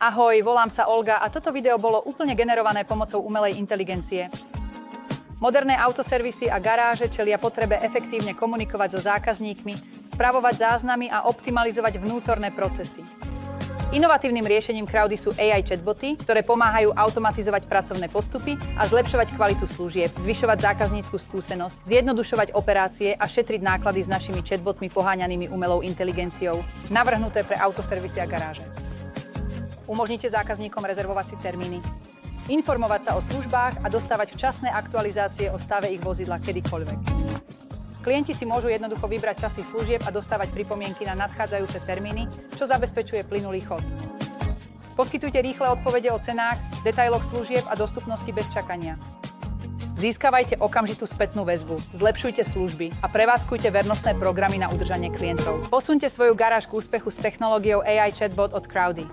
Ahoj, volám sa Olga a toto video bolo úplne generované pomocou umelej inteligencie. Moderné autoservisy a garáže čelia potrebe efektívne komunikovať so zákazníkmi, spravovať záznamy a optimalizovať vnútorné procesy. Inovatívnym riešením Crowdy sú AI chatboty, ktoré pomáhajú automatizovať pracovné postupy a zlepšovať kvalitu služieb, zvyšovať zákaznícku skúsenosť, zjednodušovať operácie a šetriť náklady s našimi chatbotmi poháňanými umelou inteligenciou, navrhnuté pre autoservisy a garáže. Umožnite zákazníkom rezervovať si termíny, informovať sa o službách a dostávať včasné aktualizácie o stave ich vozidla kedykoľvek. Klienti si môžu jednoducho vybrať časy služieb a dostávať pripomienky na nadchádzajúce termíny, čo zabezpečuje plynulý chod. Poskytujte rýchle odpovede o cenách, detailoch služieb a dostupnosti bez čakania. Získavajte okamžitú spätnú väzbu, zlepšujte služby a prevádzkujte vernostné programy na udržanie klientov. Posuňte svoju garáž k úspechu s technológiou AI chatbot od Crowdy.